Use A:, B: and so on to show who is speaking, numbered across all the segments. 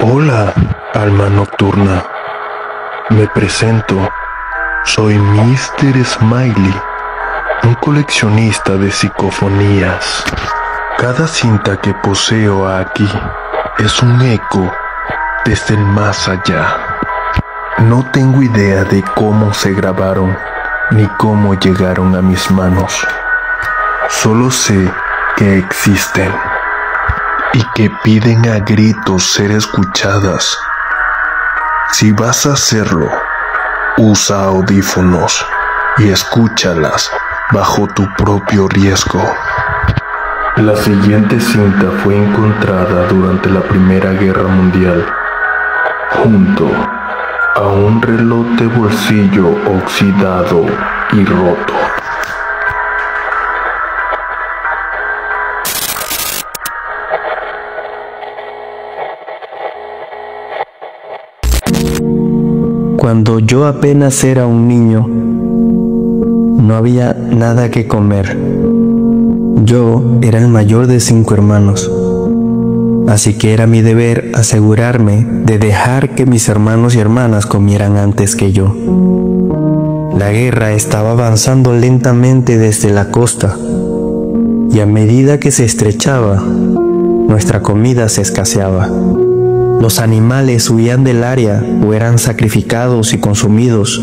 A: Hola, alma nocturna. Me presento. Soy Mr. Smiley, un coleccionista de psicofonías. Cada cinta que poseo aquí es un eco desde el más allá. No tengo idea de cómo se grabaron ni cómo llegaron a mis manos. Solo sé que existen y que piden a gritos ser escuchadas. Si vas a hacerlo, usa audífonos y escúchalas bajo tu propio riesgo. La siguiente cinta fue encontrada durante la Primera Guerra Mundial, junto a un reloj de bolsillo oxidado y roto.
B: Cuando yo apenas era un niño, no había nada que comer. Yo era el mayor de 5 hermanos, así que era mi deber asegurarme de dejar que mis hermanos y hermanas comieran antes que yo. La guerra estaba avanzando lentamente desde la costa, y a medida que se estrechaba, nuestra comida se escaseaba. Los animales huían del área o eran sacrificados y consumidos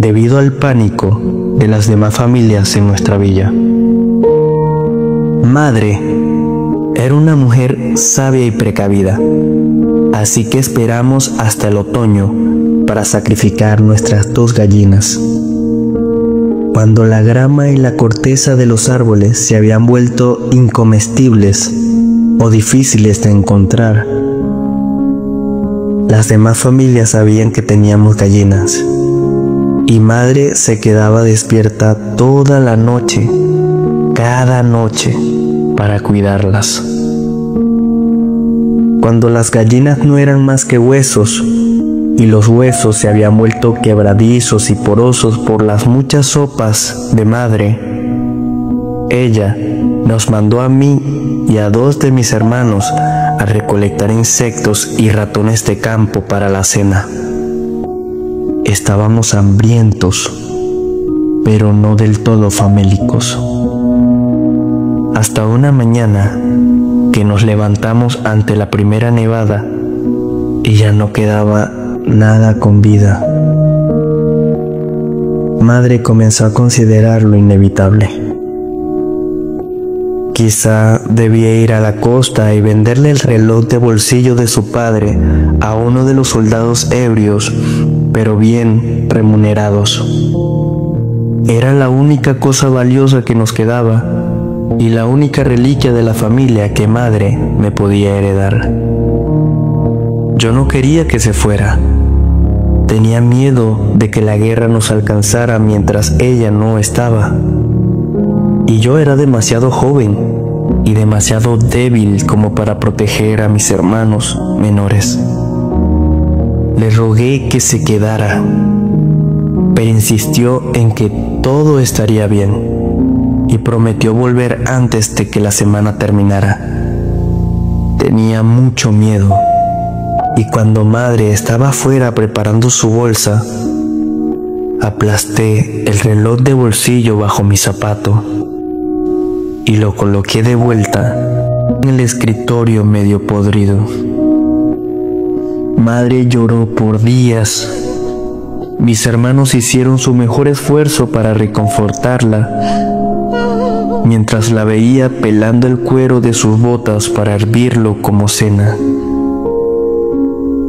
B: debido al pánico de las demás familias en nuestra villa. Madre era una mujer sabia y precavida, así que esperamos hasta el otoño para sacrificar nuestras 2 gallinas. Cuando la grama y la corteza de los árboles se habían vuelto incomestibles o difíciles de encontrar, las demás familias sabían que teníamos gallinas, y madre se quedaba despierta toda la noche, cada noche, para cuidarlas. Cuando las gallinas no eran más que huesos, y los huesos se habían vuelto quebradizos y porosos por las muchas sopas de madre, ella nos mandó a mí y a 2 de mis hermanos a recolectar insectos y ratones de campo para la cena. Estábamos hambrientos, pero no del todo famélicos. Hasta una mañana que nos levantamos ante la primera nevada y ya no quedaba nada con vida. Madre comenzó a considerar lo inevitable. Quizá debía ir a la costa y venderle el reloj de bolsillo de su padre a uno de los soldados ebrios, pero bien remunerados. Era la única cosa valiosa que nos quedaba y la única reliquia de la familia que madre me podía heredar. Yo no quería que se fuera. Tenía miedo de que la guerra nos alcanzara mientras ella no estaba. Y yo era demasiado joven y demasiado débil como para proteger a mis hermanos menores. Le rogué que se quedara, pero insistió en que todo estaría bien y prometió volver antes de que la semana terminara. Tenía mucho miedo, y cuando madre estaba afuera preparando su bolsa, aplasté el reloj de bolsillo bajo mi zapato y lo coloqué de vuelta en el escritorio medio podrido. Madre lloró por días. Mis hermanos hicieron su mejor esfuerzo para reconfortarla, mientras la veía pelando el cuero de sus botas para hervirlo como cena.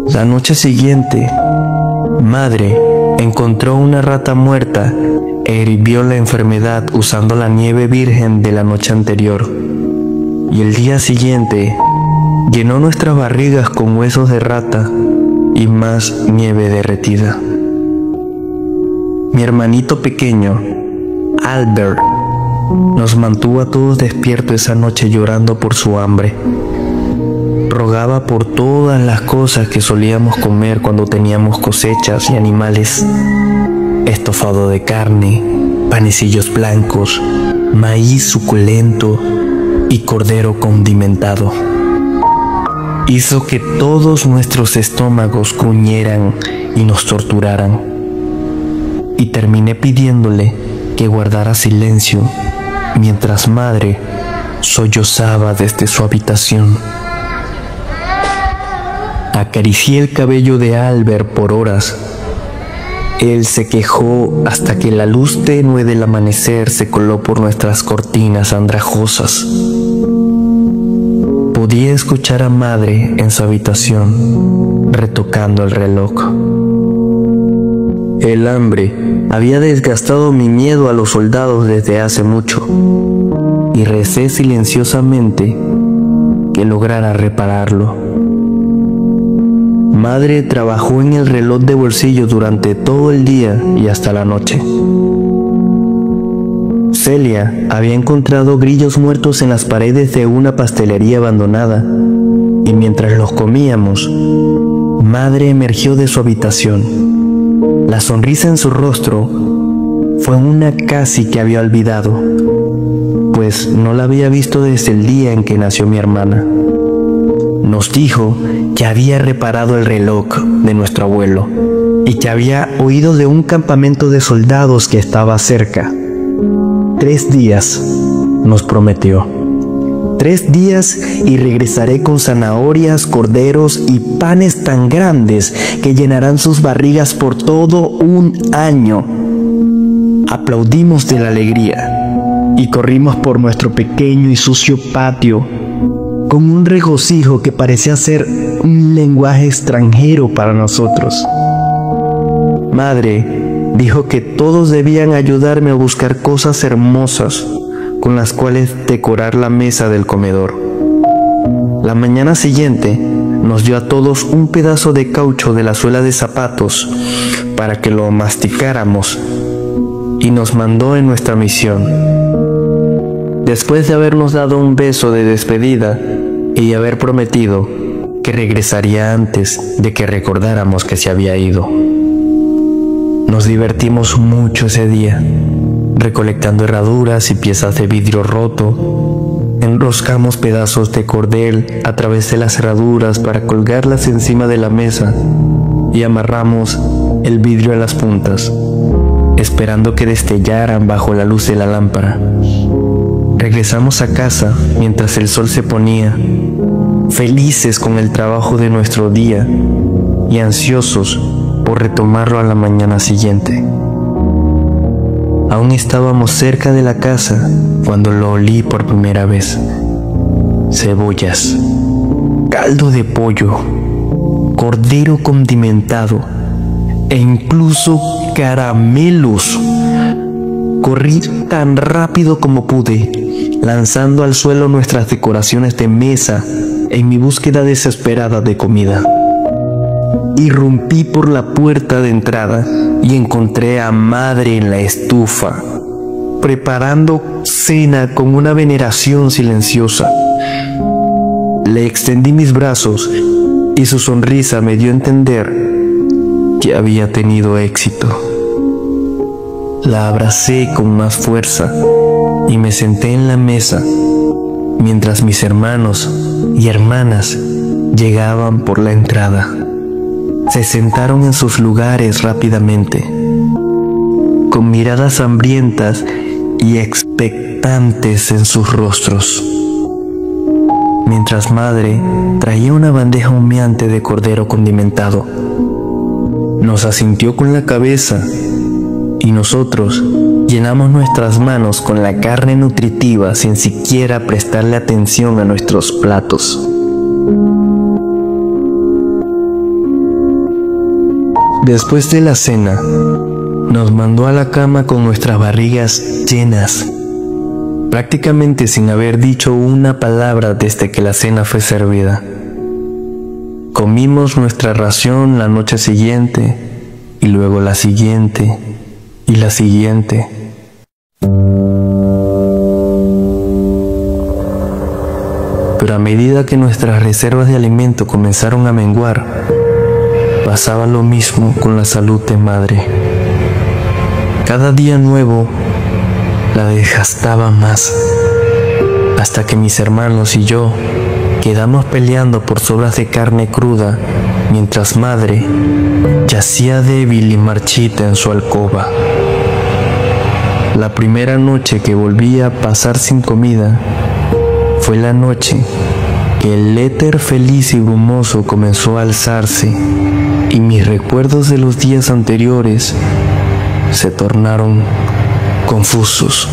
B: La noche siguiente, madre encontró una rata muerta e hirvió la enfermedad usando la nieve virgen de la noche anterior, y el día siguiente llenó nuestras barrigas con huesos de rata y más nieve derretida. Mi hermanito pequeño, Albert, nos mantuvo a todos despiertos esa noche llorando por su hambre. Rogaba por todas las cosas que solíamos comer cuando teníamos cosechas y animales: estofado de carne, panecillos blancos, maíz suculento y cordero condimentado. hizo que todos nuestros estómagos gruñeran y nos torturaran. Y terminé pidiéndole que guardara silencio mientras madre sollozaba desde su habitación. Acaricié el cabello de Albert por horas. Él se quejó hasta que la luz tenue del amanecer se coló por nuestras cortinas andrajosas. Podía escuchar a madre en su habitación, retocando el reloj. El hambre había desgastado mi miedo a los soldados desde hace mucho, y recé silenciosamente que lograra repararlo. Madre trabajó en el reloj de bolsillo durante todo el día y hasta la noche. Celia había encontrado grillos muertos en las paredes de una pastelería abandonada, y mientras los comíamos, madre emergió de su habitación. La sonrisa en su rostro fue una casi que había olvidado, pues no la había visto desde el día en que nació mi hermana. Nos dijo que había reparado el reloj de nuestro abuelo y que había oído de un campamento de soldados que estaba cerca. 3 días, nos prometió. 3 días y regresaré con zanahorias, corderos y panes tan grandes que llenarán sus barrigas por todo un año. Aplaudimos de la alegría y corrimos por nuestro pequeño y sucio patio con un regocijo que parecía ser un lenguaje extranjero para nosotros. Madre dijo que todos debían ayudarme a buscar cosas hermosas con las cuales decorar la mesa del comedor. La mañana siguiente nos dio a todos un pedazo de caucho de la suela de zapatos para que lo masticáramos y nos mandó en nuestra misión. Después de habernos dado un beso de despedida y haber prometido que regresaría antes de que recordáramos que se había ido. Nos divertimos mucho ese día, recolectando herraduras y piezas de vidrio roto. Enroscamos pedazos de cordel a través de las herraduras para colgarlas encima de la mesa y amarramos el vidrio a las puntas, esperando que destellaran bajo la luz de la lámpara. Regresamos a casa mientras el sol se ponía, felices con el trabajo de nuestro día y ansiosos por retomarlo a la mañana siguiente. Aún estábamos cerca de la casa cuando lo olí por primera vez. Cebollas, caldo de pollo, cordero condimentado e incluso caramelos. Corrí tan rápido como pude, lanzando al suelo nuestras decoraciones de mesa en mi búsqueda desesperada de comida. Irrumpí por la puerta de entrada y encontré a madre en la estufa, preparando cena con una veneración silenciosa. Le extendí mis brazos y su sonrisa me dio a entender que había tenido éxito. La abracé con más fuerza y me senté en la mesa mientras mis hermanos y hermanas llegaban por la entrada. Se sentaron en sus lugares rápidamente, con miradas hambrientas y expectantes en sus rostros, mientras madre traía una bandeja humeante de cordero condimentado. Nos asintió con la cabeza y nosotros llenamos nuestras manos con la carne nutritiva sin siquiera prestarle atención a nuestros platos. Después de la cena, nos mandó a la cama con nuestras barrigas llenas, prácticamente sin haber dicho una palabra desde que la cena fue servida. Comimos nuestra ración la noche siguiente, y luego la siguiente, y la siguiente. Pero a medida que nuestras reservas de alimento comenzaron a menguar, pasaba lo mismo con la salud de madre. Cada día nuevo la desgastaba más, hasta que mis hermanos y yo Quedamos peleando por sobras de carne cruda, mientras madre yacía débil y marchita en su alcoba. La primera noche que volví a pasar sin comida fue la noche que el éter feliz y brumoso comenzó a alzarse y mis recuerdos de los días anteriores se tornaron confusos.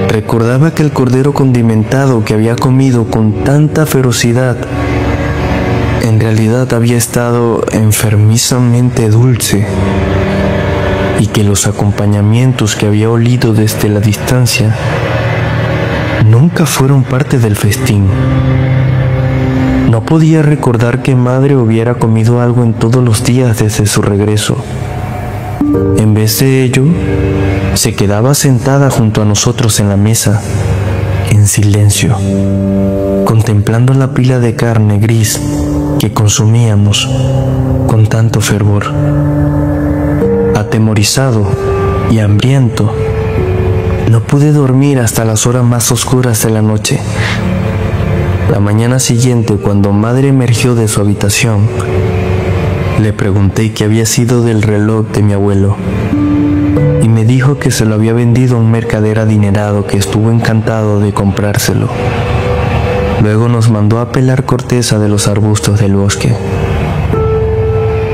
B: Recordaba que el cordero condimentado que había comido con tanta ferocidad en realidad había estado enfermizamente dulce y que los acompañamientos que había olido desde la distancia nunca fueron parte del festín. No podía recordar que madre hubiera comido algo en todos los días desde su regreso. En vez de ello, se quedaba sentada junto a nosotros en la mesa, en silencio, contemplando la pila de carne gris que consumíamos con tanto fervor. Atemorizado y hambriento, no pude dormir hasta las horas más oscuras de la noche. La mañana siguiente, cuando madre emergió de su habitación, le pregunté qué había sido del reloj de mi abuelo y me dijo que se lo había vendido a un mercader adinerado que estuvo encantado de comprárselo. Luego nos mandó a pelar corteza de los arbustos del bosque.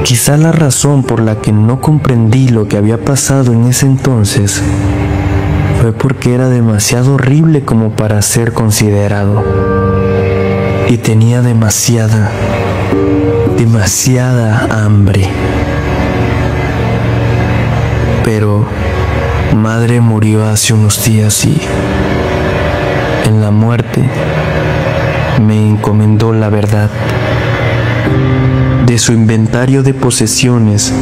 B: Quizá la razón por la que no comprendí lo que había pasado en ese entonces fue porque era demasiado horrible como para ser considerado y tenía demasiada hambre. Pero madre murió hace unos días y en la muerte me encomendó la verdad. De su inventario de posesiones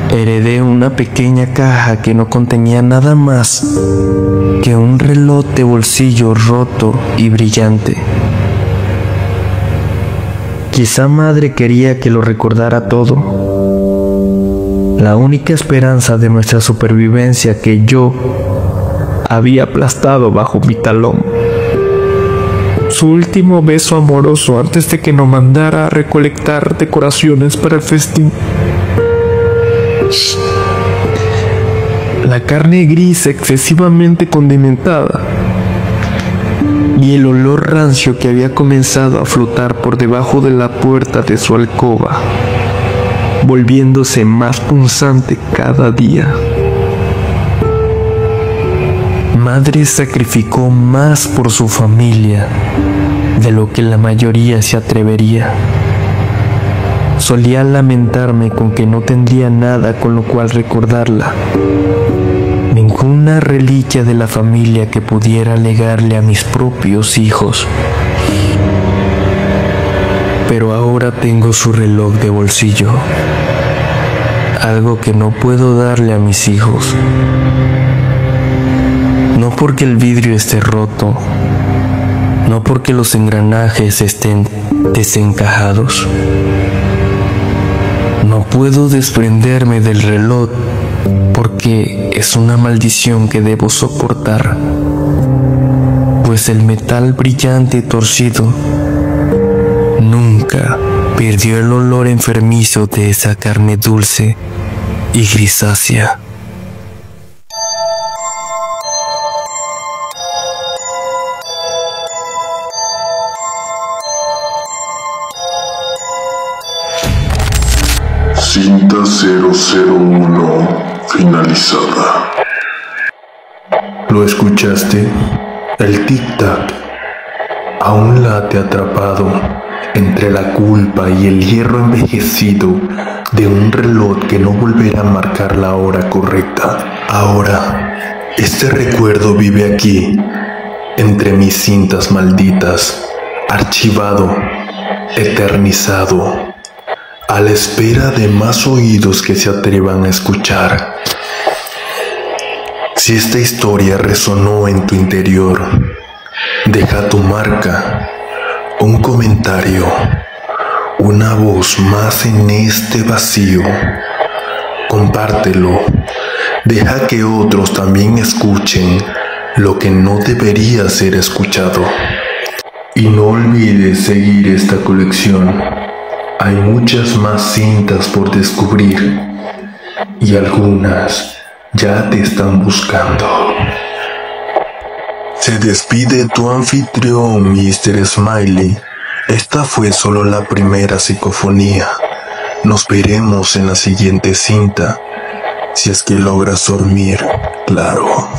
B: heredé una pequeña caja que no contenía nada más que un reloj de bolsillo roto y brillante. Quizá madre quería que lo recordara todo. La única esperanza de nuestra supervivencia que yo había aplastado bajo mi talón. Su último beso amoroso antes de que nos mandara a recolectar decoraciones para el festín. La carne gris excesivamente condimentada y el olor rancio que había comenzado a flotar por debajo de la puerta de su alcoba, volviéndose más punzante cada día. Madre sacrificó más por su familia de lo que la mayoría se atrevería. Solía lamentarme con que no tendría nada con lo cual recordarla, ninguna reliquia de la familia que pudiera legarle a mis propios hijos. Pero ahora tengo su reloj de bolsillo, algo que no puedo darle a mis hijos. No porque el vidrio esté roto, no porque los engranajes estén desencajados. No puedo desprenderme del reloj porque es una maldición que debo soportar, pues el metal brillante y torcido nunca perdió el olor enfermizo de esa carne dulce y grisácea.
A: Cinta 001 finalizada. ¿Lo escuchaste? El tic-tac aún late atrapado entre la culpa y el hierro envejecido de un reloj que no volverá a marcar la hora correcta. Ahora, este recuerdo vive aquí, entre mis cintas malditas, archivado, eternizado, a la espera de más oídos que se atrevan a escuchar. Si esta historia resonó en tu interior, deja tu marca, un comentario, una voz más en este vacío. Compártelo, deja que otros también escuchen lo que no debería ser escuchado. Y no olvides seguir esta colección. Hay muchas más cintas por descubrir y algunas ya te están buscando. Se despide tu anfitrión, Mr. Smiley. Esta fue solo la primera psicofonía. Nos veremos en la siguiente cinta, si es que logras dormir, claro.